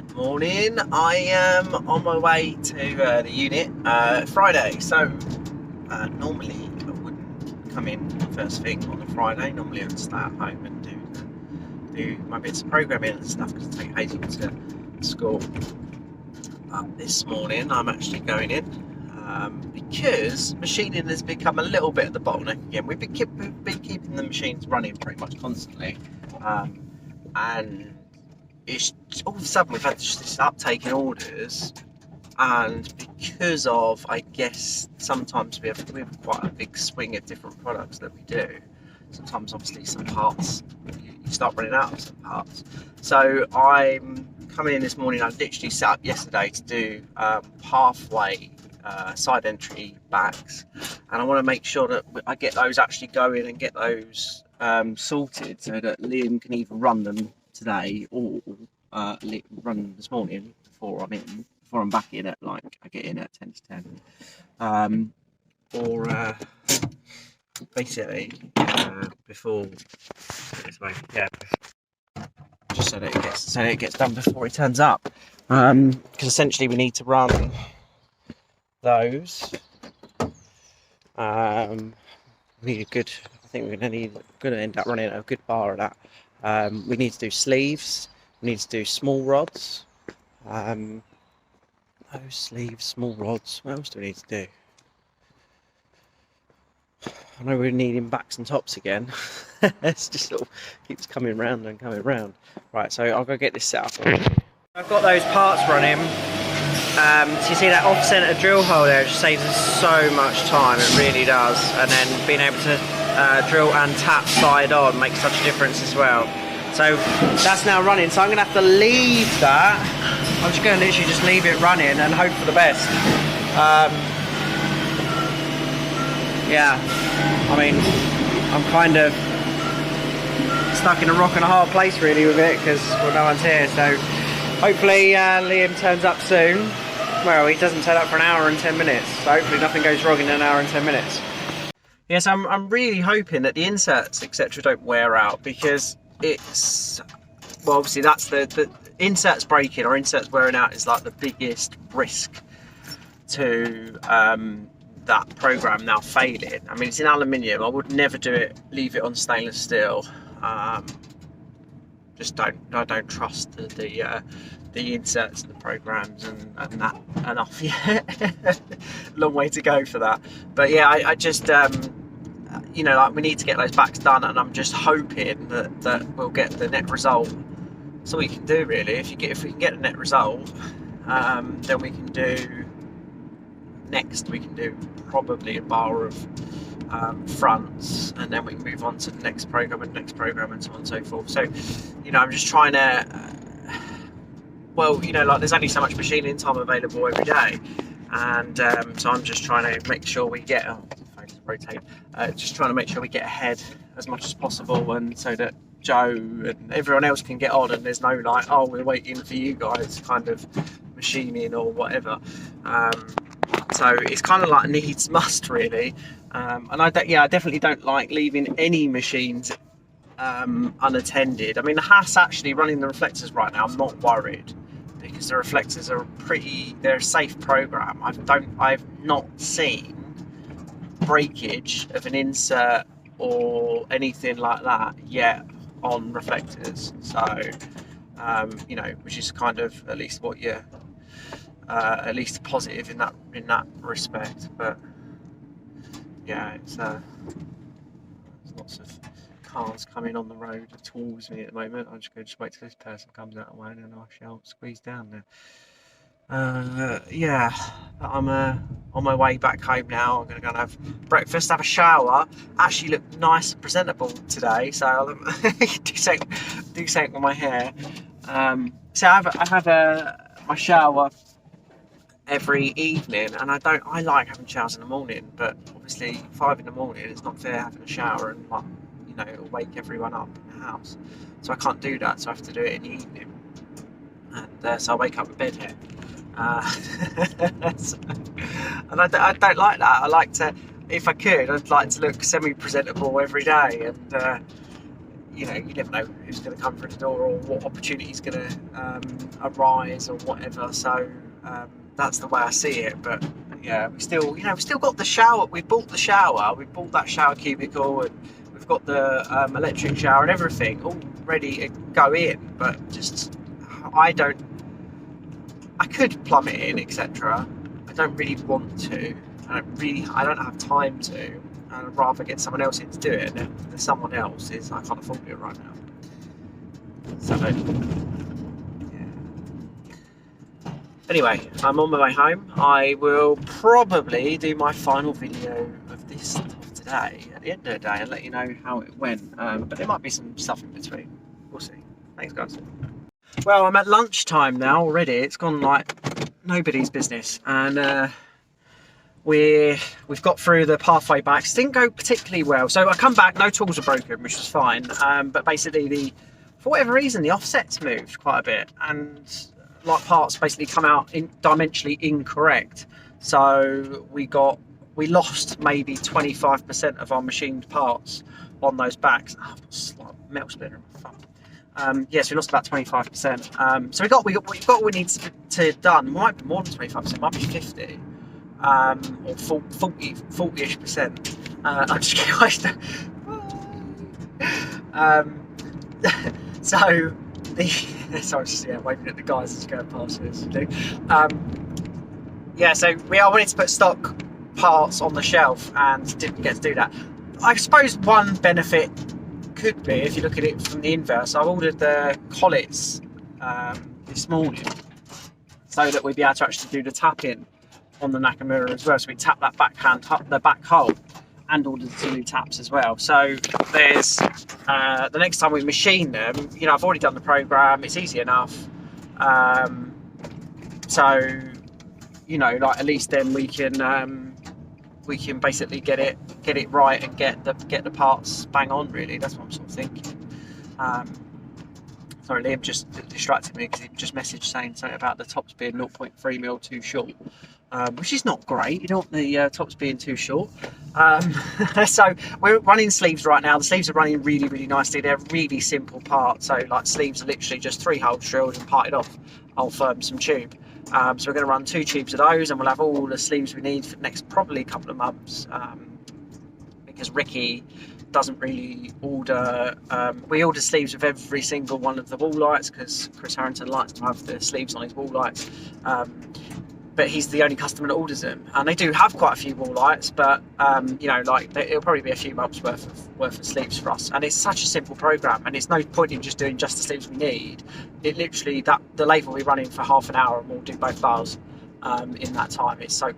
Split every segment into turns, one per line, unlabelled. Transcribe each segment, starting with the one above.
Good morning. I am on my way to the unit Friday. So normally I wouldn't come in first thing on a Friday. Normally I'd stay at home and do my bits of programming and stuff because I take Hazel to school. This morning I'm actually going in because machining has become a little bit of the bottleneck again. We've been keeping the machines running pretty much constantly, and it's all of a sudden we've had this uptake in orders, and because of, I guess, sometimes we have quite a big swing of different products that we do. Sometimes obviously some parts you start running out of some parts. So I'm coming in this morning. I literally set up yesterday to do halfway side entry backs, and I want to make sure that I get those actually going and get those sorted so that Liam can either run them today or run this morning before I'm back in at, like, I get in at 10 to 10, or basically before this way, yeah, just so that it gets done before he turns up, because essentially we need to run those. We need a good, I think we're going to end up running a good bar of that. We need to do sleeves, we need to do small rods, those sleeves, small rods. What else do we need to do? I know we're needing backs and tops again. It's just sort of keeps coming round and coming round. Right, so I'll go get this set up. I've got those parts running. So you see that off-centre drill hole there, it just saves us so much time, it really does. And then being able to drill and tap side on makes such a difference as well. So that's now running, so I'm going to have to leave that. I'm just going to literally just leave it running and hope for the best. Yeah, I mean, I'm kind of stuck in a rock and a hard place really with it because, well, no one's here. So hopefully Liam turns up soon. Well, he doesn't turn up for an hour and 10 minutes, so hopefully nothing goes wrong in an hour and 10 minutes. Yes, I'm really hoping that the inserts, etc., don't wear out, because it's, well, obviously that's the inserts breaking or inserts wearing out is like the biggest risk to that program now failing. I mean, it's in aluminium. I would never leave it on stainless steel. I don't trust the inserts and the programs and that enough yet. Long way to go for that. But yeah, I just you know, like, we need to get those backs done, and I'm just hoping that we'll get the net result. That's all we can do really. If we can get a net result, then we can do probably a bar of fronts, and then we can move on to the next program and so on and so forth. So, you know, I'm just trying to well, you know, like, there's only so much machining time available every day, and so I'm just trying to make sure we get just trying to make sure we get ahead as much as possible, and so that Joe and everyone else can get on, and there's no like, oh, we're waiting for you guys kind of machining or whatever. So it's kind of like needs must really, and I definitely don't like leaving any machines unattended. I mean, the Haas actually running the reflectors right now, I'm not worried, because the reflectors are they're a safe program. I've not seen breakage of an insert or anything like that yet on reflectors. So you know, which is kind of at least what you're at least positive in that respect. But yeah, it's there's lots of cars coming on the road towards me at the moment. I'm just going to wait till this person comes out of the way, and then I shall squeeze down there. Yeah, I'm on my way back home now. I'm going to go and have breakfast, have a shower. Actually look nice and presentable today, so I'll do something with my hair. So I have my shower every evening, and I like having showers in the morning, but obviously 5 in the morning, it's not fair having a shower and, like, you know, it'll wake everyone up in the house. So I can't do that, so I have to do it in the evening, and so I wake up in bed here. And I don't like that. I like to, if I could, I'd like to look semi-presentable every day, and you know, you never know who's going to come through the door or what opportunity is going to arise or whatever. So that's the way I see it. But yeah, we still, you know, we've still got the shower. We bought the shower. We bought that shower cubicle, and we've got the electric shower and everything all ready to go in. But just, I could plumb it in, etc. I don't really want to. I don't have time to. I'd rather get someone else in to do it. And if someone else I can't afford it right now. So yeah. Anyway, I'm on my way home. I will probably do my final video of this today at the end of the day and let you know how it went. But there might be some stuff in between. We'll see. Thanks, guys. Well, I'm at lunchtime now already. It's gone like nobody's business, and we've got through the pathway back. It didn't go particularly well. So I come back, no tools are broken, which was fine. But basically, for whatever reason, the offsets moved quite a bit, and like parts basically come out dimensionally incorrect. So we lost maybe 25% of our machined parts on those backs. Oh, slight metal splitter in my thumb. Yes, we lost about 25%. So we got what we need to done. It might be more than 25%, might be 50. Or 40-ish%. I'm just kidding. So sorry, just waving at the guys as going past this. Yeah, so I wanted to put stock parts on the shelf and didn't get to do that. I suppose one benefit could be, if you look at it from the inverse, I ordered the collets this morning so that we'd be able to actually do the tap-in on the Nakamura as well. So we tap that the back hole, and ordered some new taps as well. So there's the next time we machine them, you know, I've already done the program. It's easy enough. So you know, like at least then we can basically get it right and get the parts bang on. Really, that's what I'm sort of thinking. Sorry, Liam just distracted me because he just messaged saying something about the tops being 0.3mm too short, which is not great. You don't want the tops being too short. So we're running sleeves right now. The sleeves are running really, really nicely. They're really simple parts. So like sleeves are literally just 3 holes drilled and parted off some tube. So we're going to run 2 tubes of those, and we'll have all the sleeves we need for the next probably couple of months, because Ricky doesn't really order. We order sleeves with every single one of the wall lights because Chris Harrington likes to have the sleeves on his wall lights, but he's the only customer that orders them, and they do have quite a few wall lights, but you know, like it'll probably be a few months worth of sleeves for us. And it's such a simple program, and it's no point in just doing just the sleeves we need. It literally, the lathe will be running for half an hour and we'll do both bars in that time. It's so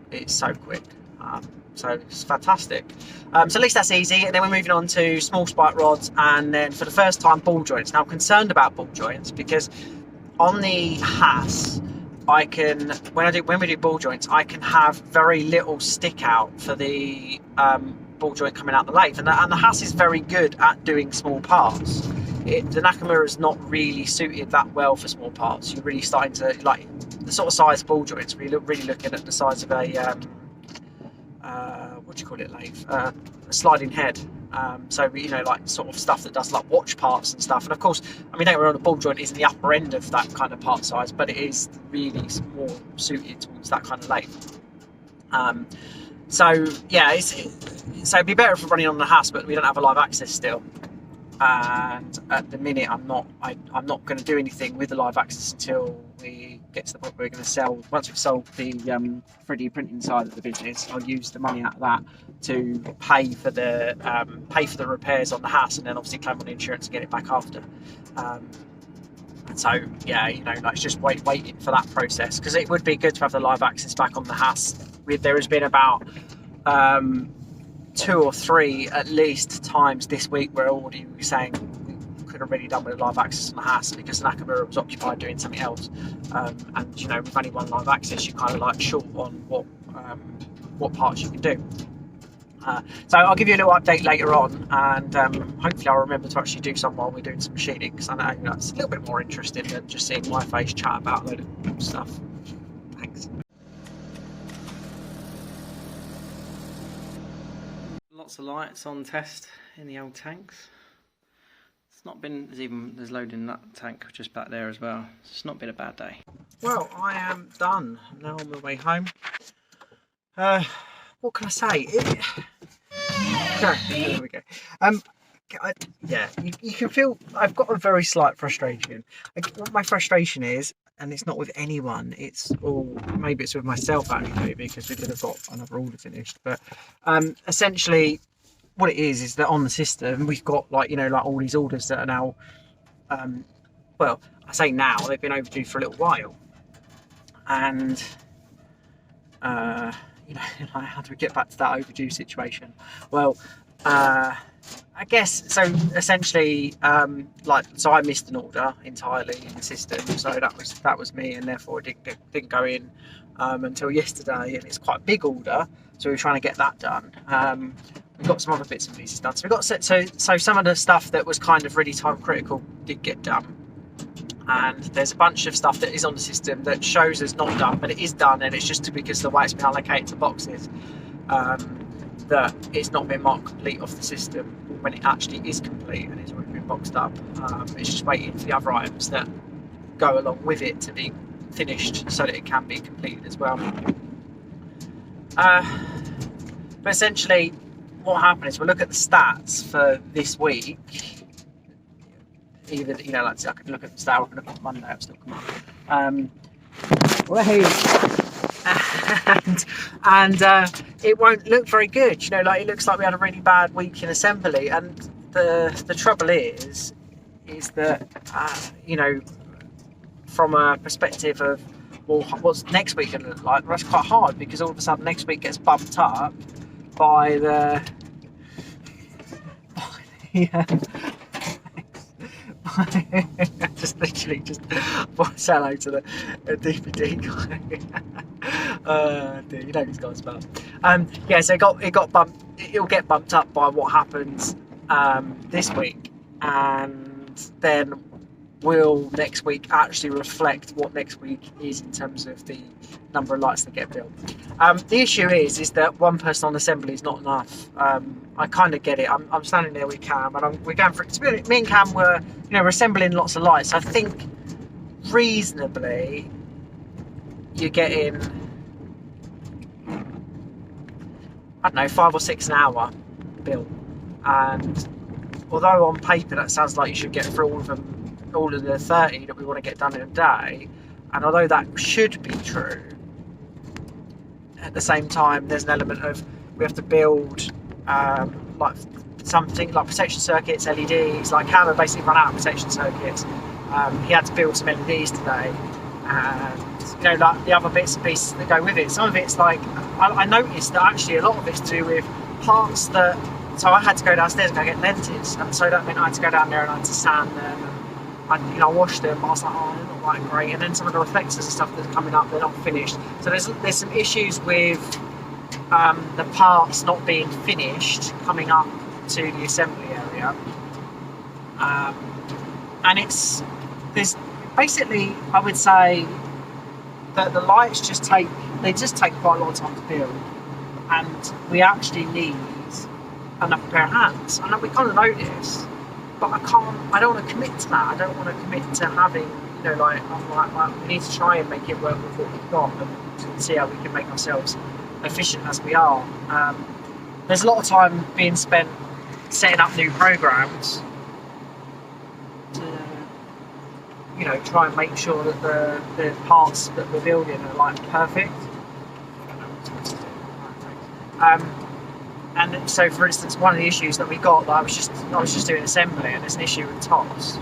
quick. So it's fantastic. So at least that's easy. And then we're moving on to small spike rods, and then for the first time ball joints. Now I'm concerned about ball joints because on the Haas, I can, when we do ball joints, I can have very little stick out for the ball joint coming out the lathe, and the Haas is very good at doing small parts. The Nakamura is not really suited that well for small parts. You're really starting to like the sort of size ball joints. Really looking at the size of a what do you call it, lathe? A sliding head. So you know, like sort of stuff that does like watch parts and stuff. And of course, I mean, a ball joint isn't the upper end of that kind of part size, but it is really more suited towards that kind of lathe. So yeah, so it'd be better if we're running on the Haas, but we don't have a live access still. And at the minute, I'm not going to do anything with the live access until we get to the point where we're going to sell. Once we've sold the 3D printing side of the business, I'll use the money out of that to pay for the repairs on the Haas, and then obviously claim on the insurance and get it back after. And so yeah, you know, like it's just waiting for that process, because it would be good to have the live access back on the Haas. There has been about 2 or 3 at least times this week where already we were saying we could have already done with live access on the Haas because the Nakamura was occupied doing something else. And you know, with only one live access, you're kind of like short on what parts you can do. So I'll give you a little update later on, and hopefully I'll remember to actually do some while we're doing some machining, because I know it's a little bit more interesting than just seeing my face chat about a load of stuff. Thanks. Lots of lights on test in the old tanks.
It's not been, there's load in that tank just back there as well. It's not been a bad day.
Well, I am done. I'm now on my way home. What can I say? There we go. Yeah, you can feel I've got a very slight frustration. What my frustration is, and it's not with anyone, maybe it's with myself actually, because we could have got another order finished. But essentially, what it is that on the system we've got like all these orders that are now, well, I say now, they've been overdue for a little while, and how do we get back to that overdue situation? Well, I guess so. Essentially, so I missed an order entirely in the system, so that was me, and therefore it didn't go in until yesterday, and it's quite a big order, so we're trying to get that done. We've got some other bits and pieces done, so we got so some of the stuff that was kind of really time critical did get done, and there's a bunch of stuff that is on the system that shows as not done, but it is done, and it's just because of the way it's been allocated to boxes. That it's not been marked complete off the system when it actually is complete and it's already been boxed up. It's just waiting for the other items that go along with it to be finished so that it can be completed as well. But essentially what happened is we'll look at the stats for this week. Either, like I could look at the stat, or I could look at Monday, I've still come up. And it won't look very good, it looks like we had a really bad week in assembly, and the trouble is that from a perspective of, well, what's next week going to look like, that's quite hard, because all of a sudden next week gets bumped up by the just literally voice hello to the DVD guy. These guys about. Yeah, so it got bumped. It'll get bumped up by what happens this week, and then will next week actually reflect what next week is in terms of the number of lights that get built. The issue is that one person on assembly is not enough. I kind of get it. I'm standing there with Cam, and we're going for it. To be honest, me and Cam were, we're assembling lots of lights. I think reasonably you're getting, I don't know, 5 or 6 an hour built. And although on paper that sounds like you should get through all of the 30 that we want to get done in a day, and although that should be true, at the same time there's an element of we have to build like something like protection circuits, LEDs. Like Hammer basically run out of protection circuits. He had to build some LEDs today, and like the other bits and pieces that go with it. Some of it's like I noticed that actually a lot of it's to do with parts that, so I had to go downstairs and go get lenses, and so that meant I had to go down there and I had to sand them, and I washed them, but I was like, oh, they're not quite great. And then some of the reflectors and stuff that are coming up, they're not finished. So there's some issues with the parts not being finished coming up to the assembly area, and there's basically, I would say that the lights just take quite a lot of time to build, and we actually need another pair of hands. And we kind of know this, but I don't want to commit to that. I don't want to commit to having, we need to try and make it work with what we've got and see how we can make ourselves efficient as we are. There's a lot of time being spent setting up new programs to, try and make sure that the parts that we're building are like perfect. And so, for instance, one of the issues that we got, that I was just doing assembly, and there's an issue with tops,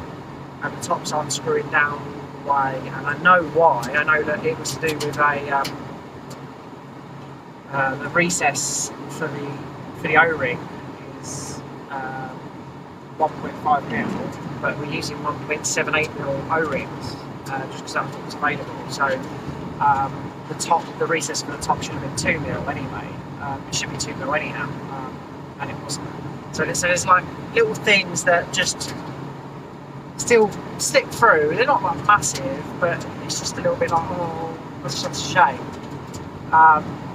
and the tops aren't screwing down the way, and I know why. I know that it was to do with the recess for the O-ring is 1.5 mil, but we're using 1.78 mil O-rings just because that's what's available. So the recess for the top should have been 2 mil anyway. It should be 2 mil anyhow, and it wasn't. So there's like little things that just still slip through. They're not like massive, but it's just a little bit like, oh, that's just a shame.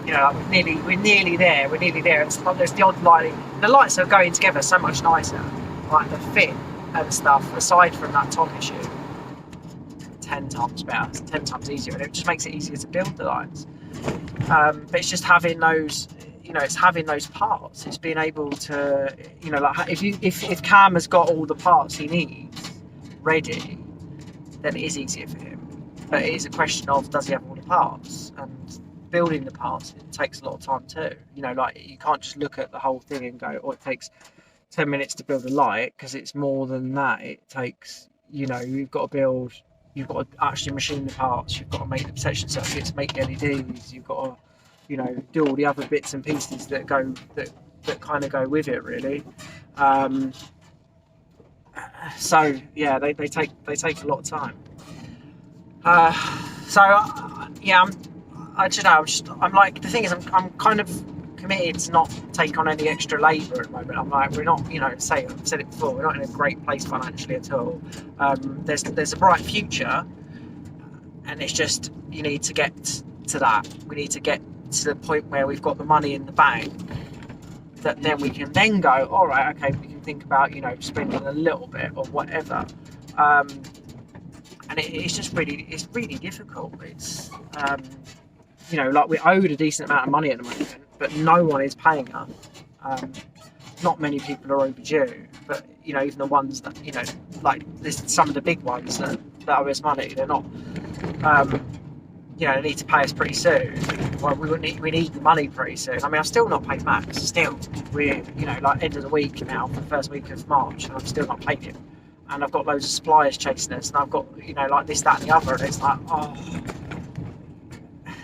We're nearly there. It's like there's the odd lighting. The lights are going together so much nicer. Like the fit
and stuff, aside from that top issue, 10 times better, it's 10 times easier, and it just makes it easier to build the lights. But it's just having those, it's having those parts. It's being able to, like if Cam has got all the parts he needs ready, then it is easier for him. But it is a question of, does he have all the parts? And building the parts, it takes a lot of time too. Like you can't just look at the whole thing and go, oh, it takes 10 minutes to build a light, because it's more than that. It takes, you've got to actually machine the parts, you've got to make the protection circuits, make the LEDs, you've got to, do all the other bits and pieces that kind of go with it, really. So yeah, they take a lot of time. I'm like, the thing is, I'm kind of committed to not take on any extra labour at the moment. I'm like, we're not, I've said it before, we're not in a great place financially at all. There's a bright future, and it's just, you need to get to that. We need to get to the point where we've got the money in the bank, that then we can then go, all right, okay, we can think about, spending a little bit or whatever. And it's just really difficult. It's like we're owed a decent amount of money at the moment, but no one is paying us. Not many people are overdue, but even the ones that, like there's some of the big ones that owe us money, they're not, they need to pay us pretty soon. Well, we need the money pretty soon. I mean, I've still not paid Max. Still, we're like end of the week now, for the first week of March, and I've still not paid him. And I've got loads of suppliers chasing us, and I've got, like this, that, and the other, and it's like, oh.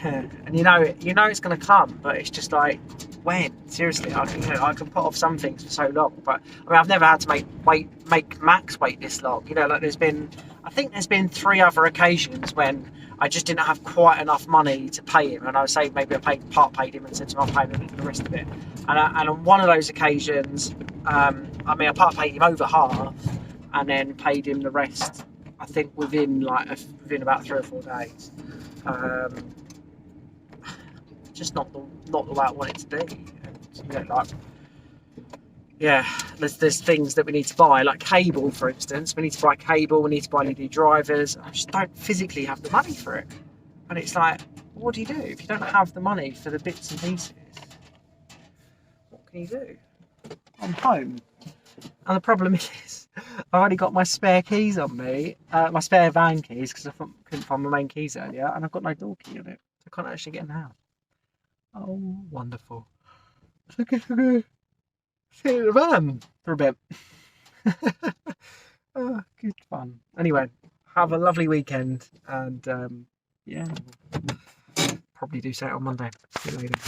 And it's going to come, but it's just like, when? Seriously, I can put off some things for so long, but I mean, I've never had to make Max wait this long. Like I think there's been 3 other occasions when I just didn't have quite enough money to pay him, and I would say maybe I paid him and said to him I'll pay him the rest of it. And on one of those occasions, I part paid him over half, and then paid him the rest, I think within about 3 or 4 days. Just not the way I want it to be. And, there's things that we need to buy, like cable, for instance. We need to buy cable, we need to buy LED drivers. I just don't physically have the money for it. And it's like, what do you do if you don't have the money for the bits and pieces? What can you do? I'm home. And the problem is, I've only got my spare keys on me, my spare van keys, because I couldn't find my main keys earlier, and I've got no door key on it. So I can't actually get in the house. Oh, wonderful. So I guess we're going to sit in the van for a bit. Oh, good fun. Anyway, have a lovely weekend, and probably do so on Monday. See you later.